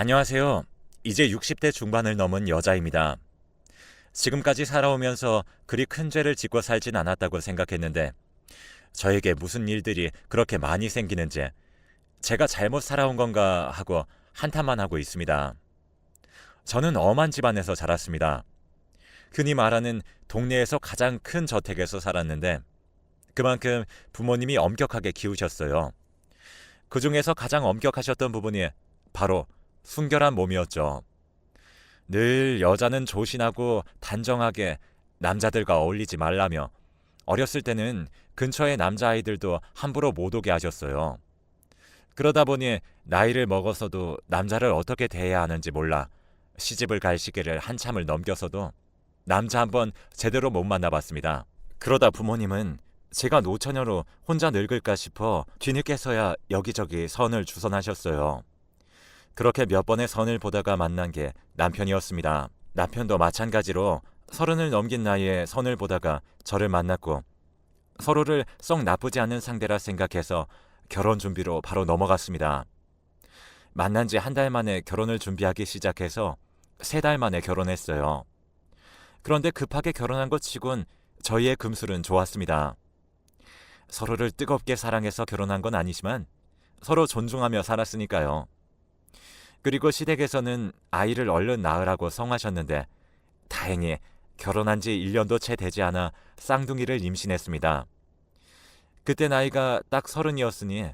안녕하세요. 이제 60대 중반을 넘은 여자입니다. 지금까지 살아오면서 그리 큰 죄를 짓고 살진 않았다고 생각했는데 저에게 무슨 일들이 그렇게 많이 생기는지 제가 잘못 살아온 건가 하고 한탄만 하고 있습니다. 저는 엄한 집안에서 자랐습니다. 흔히 말하는 동네에서 가장 큰 저택에서 살았는데 그만큼 부모님이 엄격하게 키우셨어요. 그 중에서 가장 엄격하셨던 부분이 바로 순결한 몸이었죠. 늘 여자는 조신하고 단정하게 남자들과 어울리지 말라며 어렸을 때는 근처의 남자아이들도 함부로 못 오게 하셨어요. 그러다 보니 나이를 먹어서도 남자를 어떻게 대해야 하는지 몰라 시집을 갈 시기를 한참을 넘겨서도 남자 한 번 제대로 못 만나봤습니다. 그러다 부모님은 제가 노처녀로 혼자 늙을까 싶어 뒤늦게서야 여기저기 선을 주선하셨어요. 그렇게 몇 번의 선을 보다가 만난 게 남편이었습니다. 남편도 마찬가지로 30을 넘긴 나이에 선을 보다가 저를 만났고 서로를 썩 나쁘지 않은 상대라 생각해서 결혼 준비로 바로 넘어갔습니다. 만난 지 한 달 만에 결혼을 준비하기 시작해서 3달 만에 결혼했어요. 그런데 급하게 결혼한 것 치곤 저희의 금술은 좋았습니다. 서로를 뜨겁게 사랑해서 결혼한 건 아니지만 서로 존중하며 살았으니까요. 그리고 시댁에서는 아이를 얼른 낳으라고 성하셨는데 다행히 결혼한 지 1년도 채 되지 않아 쌍둥이를 임신했습니다. 그때 나이가 딱 30이었으니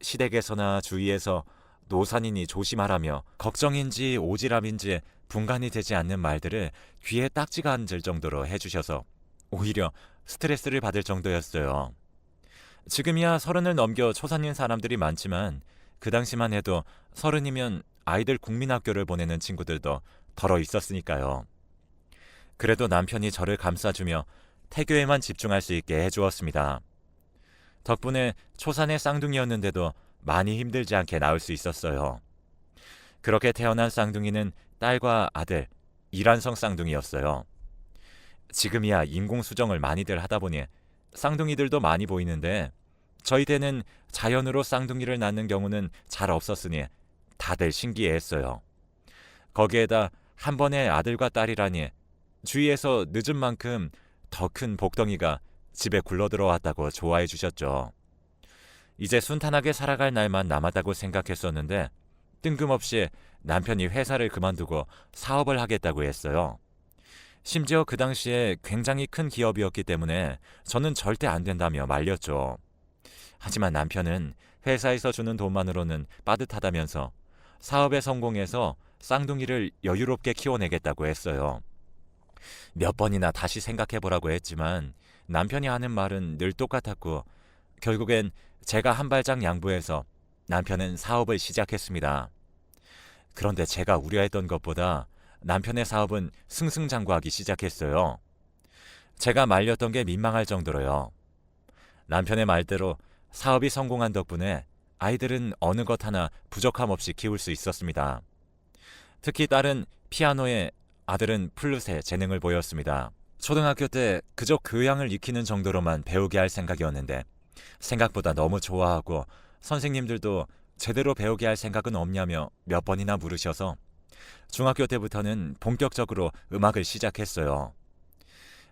시댁에서나 주위에서 노산이니 조심하라며 걱정인지 오지랖인지 분간이 되지 않는 말들을 귀에 딱지가 앉을 정도로 해주셔서 오히려 스트레스를 받을 정도였어요. 지금이야 30을 넘겨 초산인 사람들이 많지만 그 당시만 해도 30이면 아이들 국민학교를 보내는 친구들도 덜어 있었으니까요. 그래도 남편이 저를 감싸주며 태교에만 집중할 수 있게 해주었습니다. 덕분에 초산의 쌍둥이였는데도 많이 힘들지 않게 낳을 수 있었어요. 그렇게 태어난 쌍둥이는 딸과 아들, 이란성 쌍둥이였어요. 지금이야 인공수정을 많이들 하다 보니 쌍둥이들도 많이 보이는데 저희 때는 자연으로 쌍둥이를 낳는 경우는 잘 없었으니 다들 신기해했어요. 거기에다 한 번에 아들과 딸이라니 주위에서 늦은 만큼 더 큰 복덩이가 집에 굴러들어왔다고 좋아해 주셨죠. 이제 순탄하게 살아갈 날만 남았다고 생각했었는데 뜬금없이 남편이 회사를 그만두고 사업을 하겠다고 했어요. 심지어 그 당시에 굉장히 큰 기업이었기 때문에 저는 절대 안 된다며 말렸죠. 하지만 남편은 회사에서 주는 돈만으로는 빠듯하다면서 사업에 성공해서 쌍둥이를 여유롭게 키워내겠다고 했어요. 몇 번이나 다시 생각해보라고 했지만 남편이 하는 말은 늘 똑같았고 결국엔 제가 한 발짝 양보해서 남편은 사업을 시작했습니다. 그런데 제가 우려했던 것보다 남편의 사업은 승승장구하기 시작했어요. 제가 말렸던 게 민망할 정도로요. 남편의 말대로 사업이 성공한 덕분에 아이들은 어느 것 하나 부족함 없이 키울 수 있었습니다. 특히 딸은 피아노에 아들은 플룻에 재능을 보였습니다. 초등학교 때 그저 교양을 익히는 정도로만 배우게 할 생각이었는데 생각보다 너무 좋아하고 선생님들도 제대로 배우게 할 생각은 없냐며 몇 번이나 물으셔서 중학교 때부터는 본격적으로 음악을 시작했어요.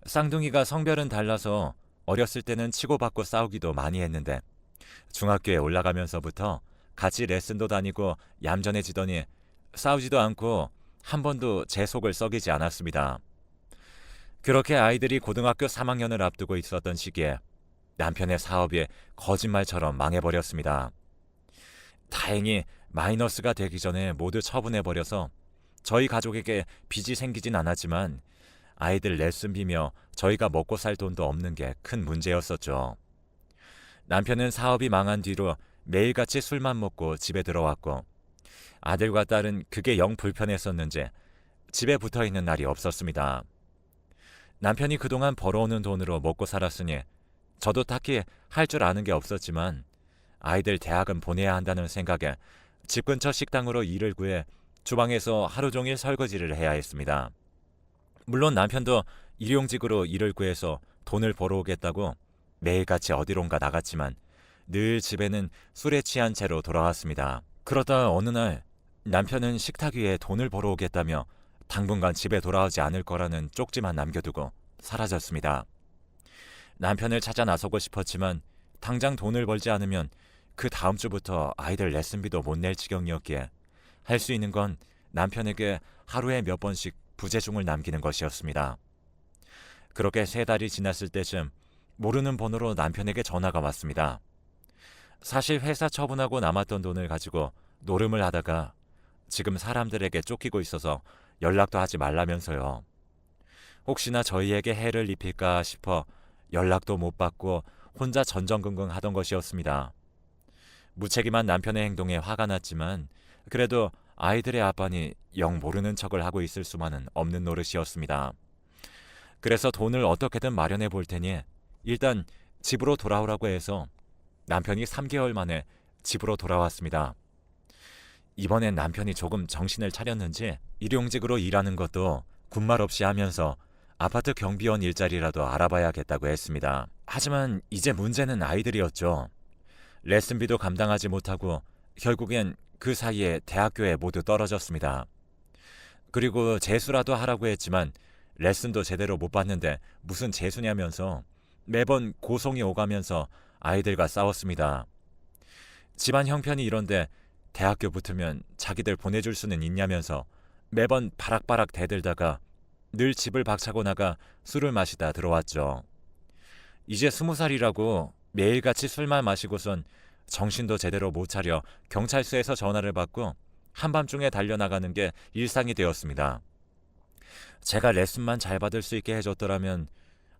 쌍둥이가 성별은 달라서 어렸을 때는 치고받고 싸우기도 많이 했는데 중학교에 올라가면서부터 같이 레슨도 다니고 얌전해지더니 싸우지도 않고 한 번도 제 속을 썩이지 않았습니다. 그렇게 아이들이 고등학교 3학년을 앞두고 있었던 시기에 남편의 사업이 거짓말처럼 망해버렸습니다. 다행히 마이너스가 되기 전에 모두 처분해버려서 저희 가족에게 빚이 생기진 않았지만 아이들 레슨비며 저희가 먹고 살 돈도 없는 게 큰 문제였었죠. 남편은 사업이 망한 뒤로 매일같이 술만 먹고 집에 들어왔고 아들과 딸은 그게 영 불편했었는지 집에 붙어있는 날이 없었습니다. 남편이 그동안 벌어오는 돈으로 먹고 살았으니 저도 딱히 할 줄 아는 게 없었지만 아이들 대학은 보내야 한다는 생각에 집 근처 식당으로 일을 구해 주방에서 하루 종일 설거지를 해야 했습니다. 물론 남편도 일용직으로 일을 구해서 돈을 벌어오겠다고 매일같이 어디론가 나갔지만 늘 집에는 술에 취한 채로 돌아왔습니다. 그러다 어느 날 남편은 식탁 위에 돈을 벌어 오겠다며 당분간 집에 돌아오지 않을 거라는 쪽지만 남겨두고 사라졌습니다. 남편을 찾아 나서고 싶었지만 당장 돈을 벌지 않으면 그 다음 주부터 아이들 레슨비도 못 낼 지경이었기에 할 수 있는 건 남편에게 하루에 몇 번씩 부재중을 남기는 것이었습니다. 그렇게 3달이 지났을 때쯤 모르는 번호로 남편에게 전화가 왔습니다. 사실 회사 처분하고 남았던 돈을 가지고 노름을 하다가 지금 사람들에게 쫓기고 있어서 연락도 하지 말라면서요. 혹시나 저희에게 해를 입힐까 싶어 연락도 못 받고 혼자 전전긍긍 하던 것이었습니다. 무책임한 남편의 행동에 화가 났지만 그래도 아이들의 아빠니 영 모르는 척을 하고 있을 수만은 없는 노릇이었습니다. 그래서 돈을 어떻게든 마련해 볼 테니 일단 집으로 돌아오라고 해서 남편이 3개월 만에 집으로 돌아왔습니다. 이번엔 남편이 조금 정신을 차렸는지 일용직으로 일하는 것도 군말 없이 하면서 아파트 경비원 일자리라도 알아봐야겠다고 했습니다. 하지만 이제 문제는 아이들이었죠. 레슨비도 감당하지 못하고 결국엔 그 사이에 대학교에 모두 떨어졌습니다. 그리고 재수라도 하라고 했지만 레슨도 제대로 못 받는데 무슨 재수냐면서 매번 고송이 오가면서 아이들과 싸웠습니다. 집안 형편이 이런데 대학교 붙으면 자기들 보내줄 수는 있냐면서 매번 바락바락 대들다가 늘 집을 박차고 나가 술을 마시다 들어왔죠. 이제 20살이라고 매일같이 술만 마시고선 정신도 제대로 못 차려 경찰서에서 전화를 받고 한밤중에 달려나가는 게 일상이 되었습니다. 제가 레슨만 잘 받을 수 있게 해줬더라면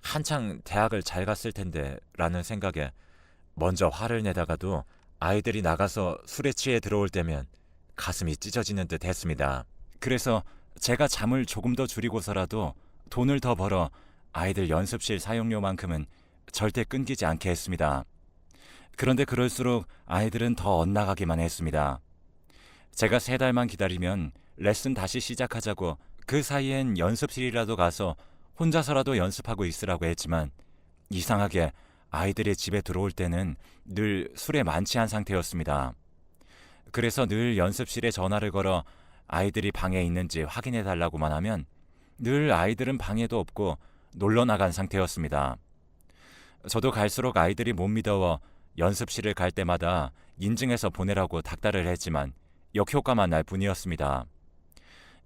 한창 대학을 잘 갔을 텐데 라는 생각에 먼저 화를 내다가도 아이들이 나가서 술에 취해 들어올 때면 가슴이 찢어지는 듯 했습니다. 그래서 제가 잠을 조금 더 줄이고서라도 돈을 더 벌어 아이들 연습실 사용료만큼은 절대 끊기지 않게 했습니다. 그런데 그럴수록 아이들은 더 엇나가기만 했습니다. 제가 3달만 기다리면 레슨 다시 시작하자고 그 사이엔 연습실이라도 가서 혼자서라도 연습하고 있으라고 했지만 이상하게 아이들이 집에 들어올 때는 늘 술에 만취한 상태였습니다. 그래서 늘 연습실에 전화를 걸어 아이들이 방에 있는지 확인해 달라고만 하면 늘 아이들은 방에도 없고 놀러 나간 상태였습니다. 저도 갈수록 아이들이 못 믿어워 연습실을 갈 때마다 인증해서 보내라고 닥달을 했지만 역효과만 날 뿐이었습니다.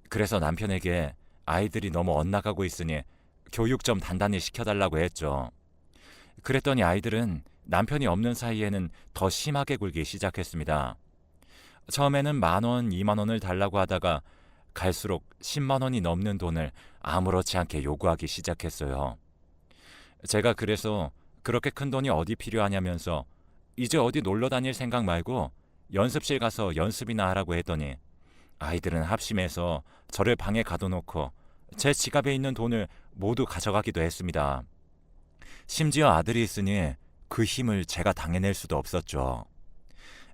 그래서 남편에게 아이들이 너무 엇나가고 있으니 교육 좀 단단히 시켜달라고 했죠. 그랬더니 아이들은 남편이 없는 사이에는 더 심하게 굴기 시작했습니다. 처음에는 10,000원, 20,000원을 달라고 하다가 갈수록 100,000원이 넘는 돈을 아무렇지 않게 요구하기 시작했어요. 제가 그래서 그렇게 큰 돈이 어디 필요하냐면서 이제 어디 놀러 다닐 생각 말고 연습실 가서 연습이나 하라고 했더니 아이들은 합심해서 저를 방에 가둬놓고 제 지갑에 있는 돈을 모두 가져가기도 했습니다. 심지어 아들이 있으니 그 힘을 제가 당해낼 수도 없었죠.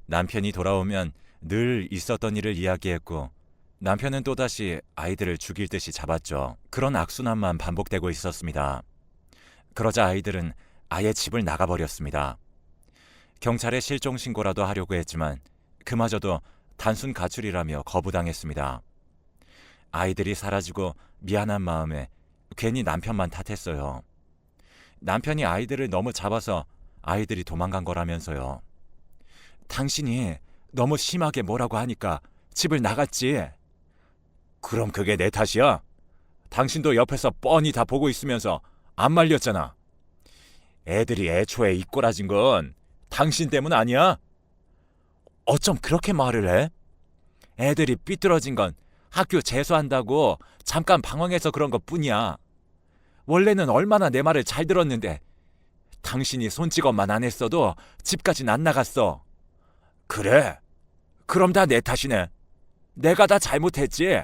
남편이 돌아오면 늘 있었던 일을 이야기했고 남편은 또다시 아이들을 죽일 듯이 잡았죠. 그런 악순환만 반복되고 있었습니다. 그러자 아이들은 아예 집을 나가버렸습니다. 경찰에 실종 신고라도 하려고 했지만 그마저도 단순 가출이라며 거부당했습니다. 아이들이 사라지고 미안한 마음에 괜히 남편만 탓했어요. 남편이 아이들을 너무 잡아서 아이들이 도망간 거라면서요. 당신이 너무 심하게 뭐라고 하니까 집을 나갔지. 그럼 그게 내 탓이야? 당신도 옆에서 뻔히 다 보고 있으면서 안 말렸잖아. 애들이 애초에 이 꼬라진 건 당신 때문 아니야? 어쩜 그렇게 말을 해? 애들이 삐뚤어진 건 학교 재수한다고 잠깐 방황해서 그런 것 뿐이야. 원래는 얼마나 내 말을 잘 들었는데 당신이 손찌검만 안 했어도 집까진 안 나갔어. 그래? 그럼 다 내 탓이네. 내가 다 잘못했지.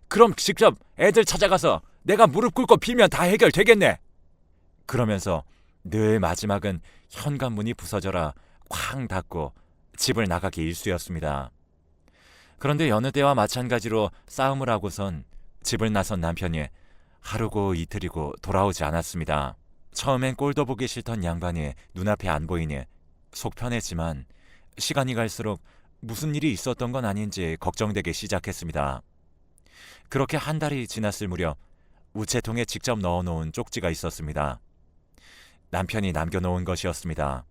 그럼 직접 애들 찾아가서 내가 무릎 꿇고 빌면 다 해결되겠네. 그러면서 늘 마지막은 현관문이 부서져라 쾅 닫고 집을 나가기 일쑤였습니다. 그런데 여느 때와 마찬가지로 싸움을 하고선 집을 나선 남편이 하루고 이틀이고 돌아오지 않았습니다. 처음엔 꼴도 보기 싫던 양반이 눈앞에 안 보이니 속 편했지만 시간이 갈수록 무슨 일이 있었던 건 아닌지 걱정되기 시작했습니다. 그렇게 한 달이 지났을 무렵 우체통에 직접 넣어놓은 쪽지가 있었습니다. 남편이 남겨놓은 것이었습니다.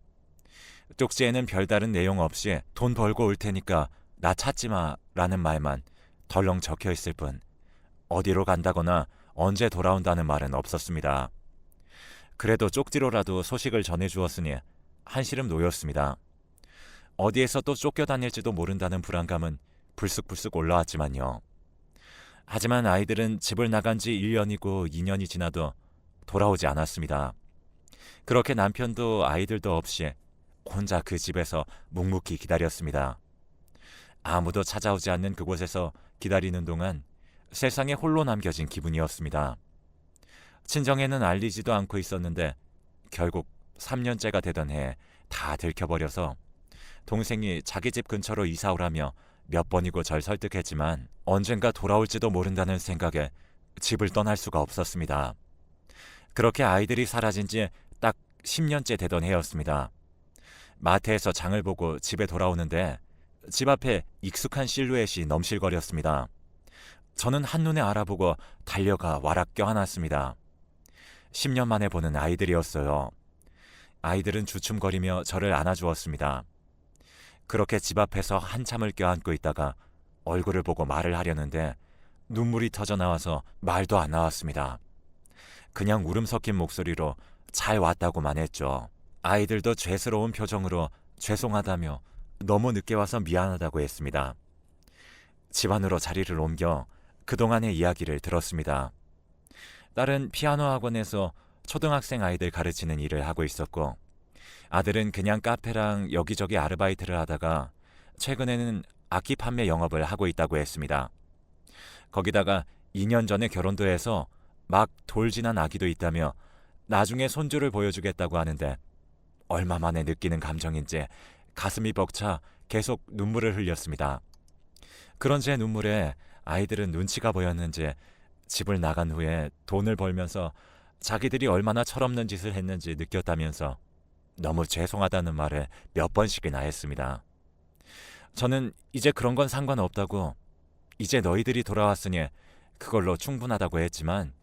쪽지에는 별다른 내용 없이 돈 벌고 올 테니까 나 찾지 마라는 말만 덜렁 적혀 있을 뿐 어디로 간다거나 언제 돌아온다는 말은 없었습니다. 그래도 쪽지로라도 소식을 전해주었으니 한시름 놓였습니다. 어디에서 또 쫓겨다닐지도 모른다는 불안감은 불쑥불쑥 올라왔지만요. 하지만 아이들은 집을 나간 지 1년이고 2년이 지나도 돌아오지 않았습니다. 그렇게 남편도 아이들도 없이 혼자 그 집에서 묵묵히 기다렸습니다. 아무도 찾아오지 않는 그곳에서 기다리는 동안 세상에 홀로 남겨진 기분이었습니다. 친정에는 알리지도 않고 있었는데 결국 3년째가 되던 해에 다 들켜버려서 동생이 자기 집 근처로 이사 오라며 몇 번이고 절 설득했지만 언젠가 돌아올지도 모른다는 생각에 집을 떠날 수가 없었습니다. 그렇게 아이들이 사라진 지 딱 10년째 되던 해였습니다. 마트에서 장을 보고 집에 돌아오는데 집 앞에 익숙한 실루엣이 넘실거렸습니다. 저는 한눈에 알아보고 달려가 와락 껴안았습니다. 10년 만에 보는 아이들이었어요. 아이들은 주춤거리며 저를 안아주었습니다. 그렇게 집 앞에서 한참을 껴안고 있다가 얼굴을 보고 말을 하려는데 눈물이 터져 나와서 말도 안 나왔습니다. 그냥 울음 섞인 목소리로 잘 왔다고만 했죠. 아이들도 죄스러운 표정으로 죄송하다며 너무 늦게 와서 미안하다고 했습니다. 집 안으로 자리를 옮겨 그동안의 이야기를 들었습니다. 딸은 피아노 학원에서 초등학생 아이들 가르치는 일을 하고 있었고 아들은 그냥 카페랑 여기저기 아르바이트를 하다가 최근에는 악기 판매 영업을 하고 있다고 했습니다. 거기다가 2년 전에 결혼도 해서 막 돌진한 아기도 있다며 나중에 손주를 보여주겠다고 하는데 얼마 만에 느끼는 감정인지 가슴이 벅차 계속 눈물을 흘렸습니다. 그런 제 눈물에 아이들은 눈치가 보였는지 집을 나간 후에 돈을 벌면서 자기들이 얼마나 철없는 짓을 했는지 느꼈다면서 너무 죄송하다는 말을 몇 번씩이나 했습니다. 저는 이제 그런 건 상관없다고, 이제 너희들이 돌아왔으니 그걸로 충분하다고 했지만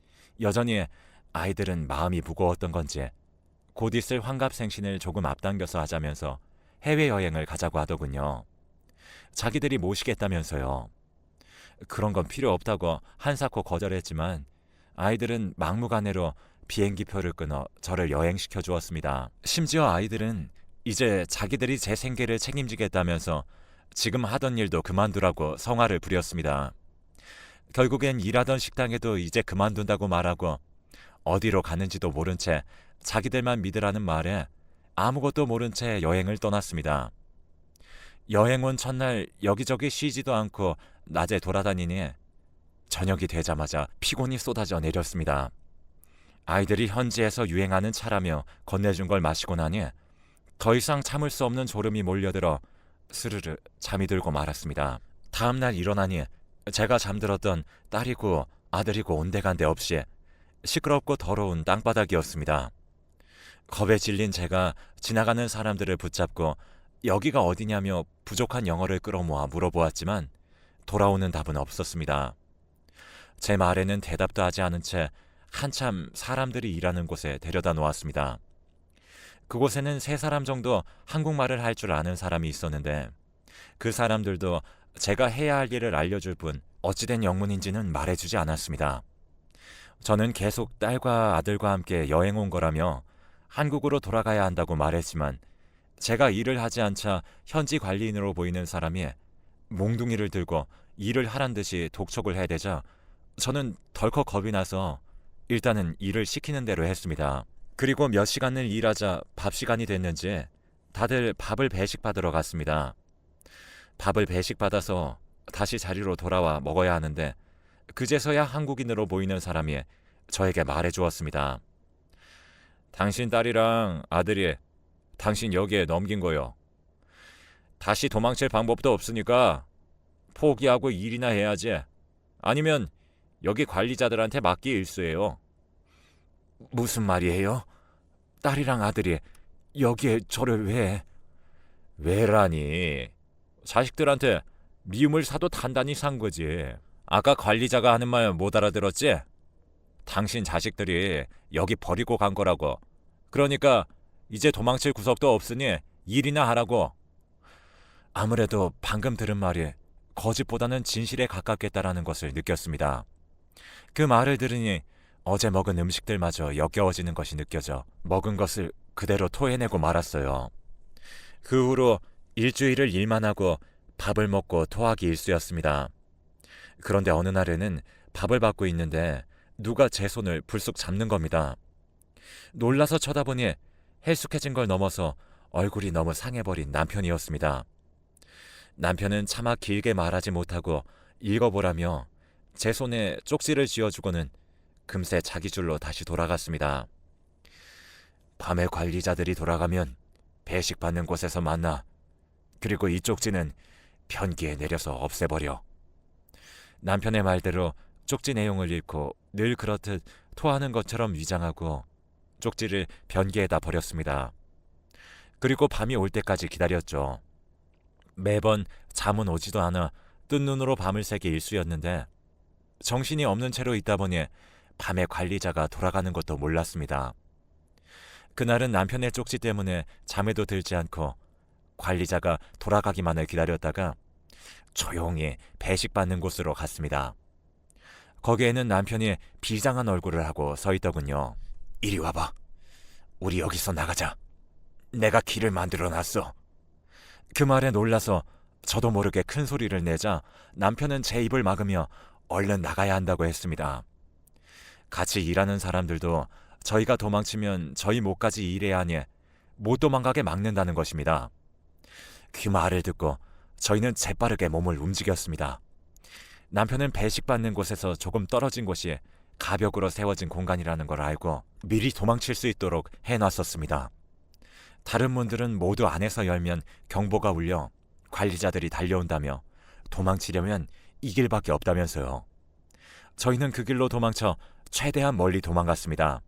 여전히 아이들은 마음이 무거웠던 건지 곧 있을 환갑생신을 조금 앞당겨서 하자면서 해외여행을 가자고 하더군요. 자기들이 모시겠다면서요. 그런 건 필요 없다고 한사코 거절했지만 아이들은 막무가내로 비행기표를 끊어 저를 여행시켜 주었습니다. 심지어 아이들은 이제 자기들이 제 생계를 책임지겠다면서 지금 하던 일도 그만두라고 성화를 부렸습니다. 결국엔 일하던 식당에도 이제 그만둔다고 말하고 어디로 가는지도 모른 채 자기들만 믿으라는 말에 아무것도 모른 채 여행을 떠났습니다. 여행 온 첫날 여기저기 쉬지도 않고 낮에 돌아다니니 저녁이 되자마자 피곤이 쏟아져 내렸습니다. 아이들이 현지에서 유행하는 차라며 건네준 걸 마시고 나니 더 이상 참을 수 없는 졸음이 몰려들어 스르르 잠이 들고 말았습니다. 다음날 일어나니 제가 잠들었던 딸이고 아들이고 온데간데 없이 시끄럽고 더러운 땅바닥이었습니다. 겁에 질린 제가 지나가는 사람들을 붙잡고 여기가 어디냐며 부족한 영어를 끌어모아 물어보았지만 돌아오는 답은 없었습니다. 제 말에는 대답도 하지 않은 채 한참 사람들이 일하는 곳에 데려다 놓았습니다. 그곳에는 3사람 정도 한국말을 할 줄 아는 사람이 있었는데 그 사람들도 제가 해야 할 일을 알려줄 뿐 어찌된 영문인지는 말해주지 않았습니다. 저는 계속 딸과 아들과 함께 여행 온 거라며 한국으로 돌아가야 한다고 말했지만 제가 일을 하지 않자 현지 관리인으로 보이는 사람이 몽둥이를 들고 일을 하란 듯이 독촉을 해대자 저는 덜컥 겁이 나서 일단은 일을 시키는 대로 했습니다. 그리고 몇 시간을 일하자 밥 시간이 됐는지 다들 밥을 배식받으러 갔습니다. 밥을 배식받아서 다시 자리로 돌아와 먹어야 하는데 그제서야 한국인으로 보이는 사람이 저에게 말해주었습니다. 당신 딸이랑 아들이 당신 여기에 넘긴 거요. 다시 도망칠 방법도 없으니까 포기하고 일이나 해야지. 아니면 여기 관리자들한테 맡기 일쑤예요. 무슨 말이에요? 딸이랑 아들이 여기에 저를 왜? 왜라니? 자식들한테 미움을 사도 단단히 산 거지. 아까 관리자가 하는 말 못 알아들었지? 당신 자식들이 여기 버리고 간 거라고. 그러니까 이제 도망칠 구석도 없으니 일이나 하라고. 아무래도 방금 들은 말이 거짓보다는 진실에 가깝겠다라는 것을 느꼈습니다. 그 말을 들으니 어제 먹은 음식들마저 역겨워지는 것이 느껴져 먹은 것을 그대로 토해내고 말았어요. 그 후로 일주일을 일만 하고 밥을 먹고 토하기 일쑤였습니다. 그런데 어느 날에는 밥을 받고 있는데 누가 제 손을 불쑥 잡는 겁니다. 놀라서 쳐다보니 헬쑥해진 걸 넘어서 얼굴이 너무 상해버린 남편이었습니다. 남편은 차마 길게 말하지 못하고 읽어보라며 제 손에 쪽지를 쥐어주고는 금세 자기 줄로 다시 돌아갔습니다. 밤에 관리자들이 돌아가면 배식받는 곳에서 만나. 그리고 이 쪽지는 변기에 내려서 없애버려. 남편의 말대로 쪽지 내용을 읽고 늘 그렇듯 토하는 것처럼 위장하고 쪽지를 변기에다 버렸습니다. 그리고 밤이 올 때까지 기다렸죠. 매번 잠은 오지도 않아 뜬 눈으로 밤을 새기 일쑤였는데 정신이 없는 채로 있다 보니 밤에 관리자가 돌아가는 것도 몰랐습니다. 그날은 남편의 쪽지 때문에 잠에도 들지 않고 관리자가 돌아가기만을 기다렸다가 조용히 배식받는 곳으로 갔습니다. 거기에는 남편이 비장한 얼굴을 하고 서 있더군요. 이리 와봐. 우리 여기서 나가자. 내가 길을 만들어놨어. 그 말에 놀라서 저도 모르게 큰 소리를 내자 남편은 제 입을 막으며 얼른 나가야 한다고 했습니다. 같이 일하는 사람들도 저희가 도망치면 저희 목까지 일해야 하니 못 도망가게 막는다는 것입니다. 그 말을 듣고 저희는 재빠르게 몸을 움직였습니다. 남편은 배식받는 곳에서 조금 떨어진 곳이 가벽으로 세워진 공간이라는 걸 알고 미리 도망칠 수 있도록 해놨었습니다. 다른 문들은 모두 안에서 열면 경보가 울려 관리자들이 달려온다며 도망치려면 이 길밖에 없다면서요. 저희는 그 길로 도망쳐 최대한 멀리 도망갔습니다.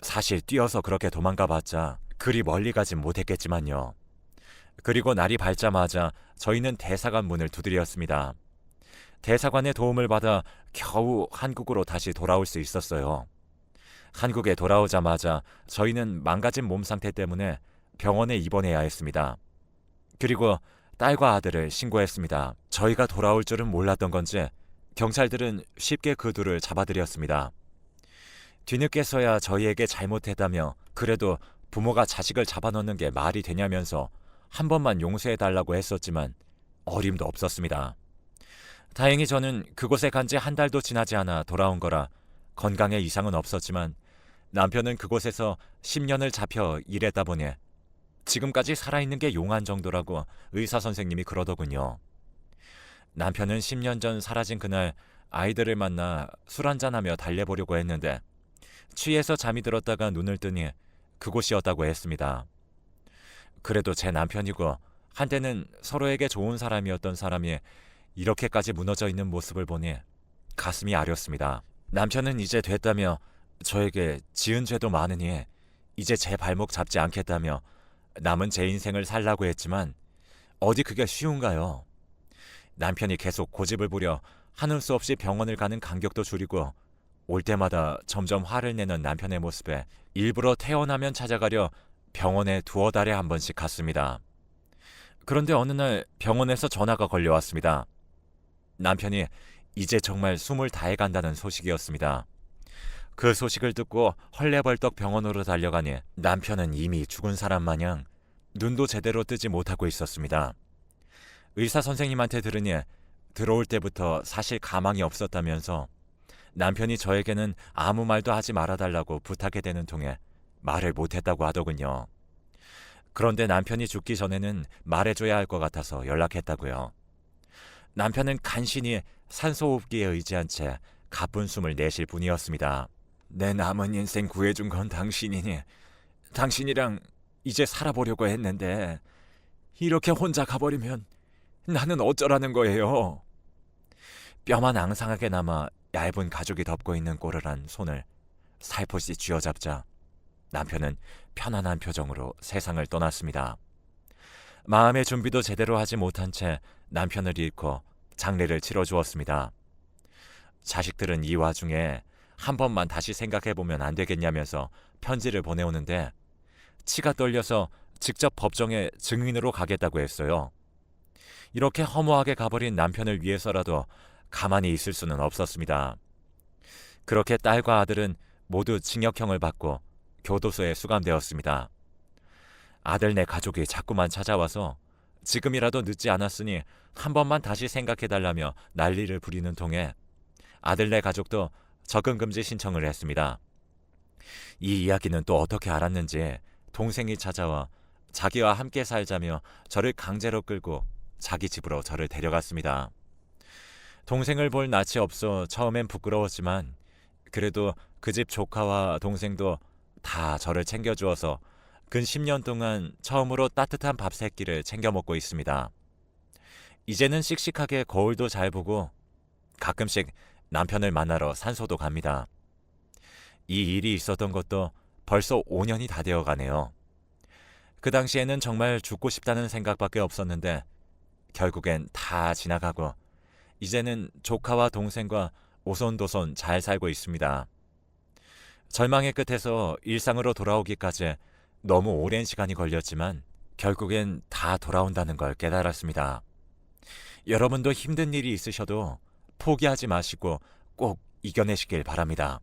사실 뛰어서 그렇게 도망가봤자 그리 멀리 가진 못했겠지만요. 그리고 날이 밝자마자 저희는 대사관 문을 두드렸습니다. 대사관의 도움을 받아 겨우 한국으로 다시 돌아올 수 있었어요. 한국에 돌아오자마자 저희는 망가진 몸 상태 때문에 병원에 입원해야 했습니다. 그리고 딸과 아들을 신고했습니다. 저희가 돌아올 줄은 몰랐던 건지 경찰들은 쉽게 그 둘을 잡아들였습니다. 뒤늦게서야 저희에게 잘못했다며 그래도 부모가 자식을 잡아넣는 게 말이 되냐면서 한 번만 용서해달라고 했었지만 어림도 없었습니다. 다행히 저는 그곳에 간 지 한 달도 지나지 않아 돌아온 거라 건강에 이상은 없었지만 남편은 그곳에서 10년을 잡혀 일했다 보니 지금까지 살아있는 게 용한 정도라고 의사 선생님이 그러더군요. 남편은 10년 전 사라진 그날 아이들을 만나 술 한잔하며 달래보려고 했는데 취해서 잠이 들었다가 눈을 뜨니 그곳이었다고 했습니다. 그래도 제 남편이고 한때는 서로에게 좋은 사람이었던 사람이 이렇게까지 무너져 있는 모습을 보니 가슴이 아렸습니다. 남편은 이제 됐다며 저에게 지은 죄도 많으니 이제 제 발목 잡지 않겠다며 남은 제 인생을 살라고 했지만 어디 그게 쉬운가요? 남편이 계속 고집을 부려 하는 수 없이 병원을 가는 간격도 줄이고 올 때마다 점점 화를 내는 남편의 모습에 일부러 태어나면 찾아가려 병원에 두어 달에 한 번씩 갔습니다. 그런데 어느 날 병원에서 전화가 걸려왔습니다. 남편이 이제 정말 숨을 다해 간다는 소식이었습니다. 그 소식을 듣고 헐레벌떡 병원으로 달려가니 남편은 이미 죽은 사람 마냥 눈도 제대로 뜨지 못하고 있었습니다. 의사 선생님한테 들으니 들어올 때부터 사실 가망이 없었다면서 남편이 저에게는 아무 말도 하지 말아달라고 부탁해 대는 통에 말을 못했다고 하더군요. 그런데 남편이 죽기 전에는 말해줘야 할 것 같아서 연락했다고요. 남편은 간신히 산소호흡기에 의지한 채 가쁜 숨을 내쉴 뿐이었습니다. 내 남은 인생 구해준 건 당신이니 당신이랑 이제 살아보려고 했는데 이렇게 혼자 가버리면 나는 어쩌라는 거예요. 뼈만 앙상하게 남아 얇은 가죽이 덮고 있는 꼬르란 손을 살포시 쥐어잡자 남편은 편안한 표정으로 세상을 떠났습니다. 마음의 준비도 제대로 하지 못한 채 남편을 잃고 장례를 치러주었습니다. 자식들은 이 와중에 한 번만 다시 생각해보면 안 되겠냐면서 편지를 보내오는데 치가 떨려서 직접 법정에 증인으로 가겠다고 했어요. 이렇게 허무하게 가버린 남편을 위해서라도 가만히 있을 수는 없었습니다. 그렇게 딸과 아들은 모두 징역형을 받고 교도소에 수감되었습니다. 아들네 가족이 자꾸만 찾아와서 지금이라도 늦지 않았으니 한 번만 다시 생각해달라며 난리를 부리는 통에 아들네 가족도 접근금지 신청을 했습니다. 이 이야기는 또 어떻게 알았는지 동생이 찾아와 자기와 함께 살자며 저를 강제로 끌고 자기 집으로 저를 데려갔습니다. 동생을 볼 낯이 없어 처음엔 부끄러웠지만 그래도 그 집 조카와 동생도 다 저를 챙겨주어서 근 10년 동안 처음으로 따뜻한 밥 세 끼를 챙겨 먹고 있습니다. 이제는 씩씩하게 거울도 잘 보고 가끔씩 남편을 만나러 산소도 갑니다. 이 일이 있었던 것도 벌써 5년이 다 되어 가네요. 그 당시에는 정말 죽고 싶다는 생각밖에 없었는데 결국엔 다 지나가고 이제는 조카와 동생과 오손도손 잘 살고 있습니다. 절망의 끝에서 일상으로 돌아오기까지 너무 오랜 시간이 걸렸지만 결국엔 다 돌아온다는 걸 깨달았습니다. 여러분도 힘든 일이 있으셔도 포기하지 마시고 꼭 이겨내시길 바랍니다.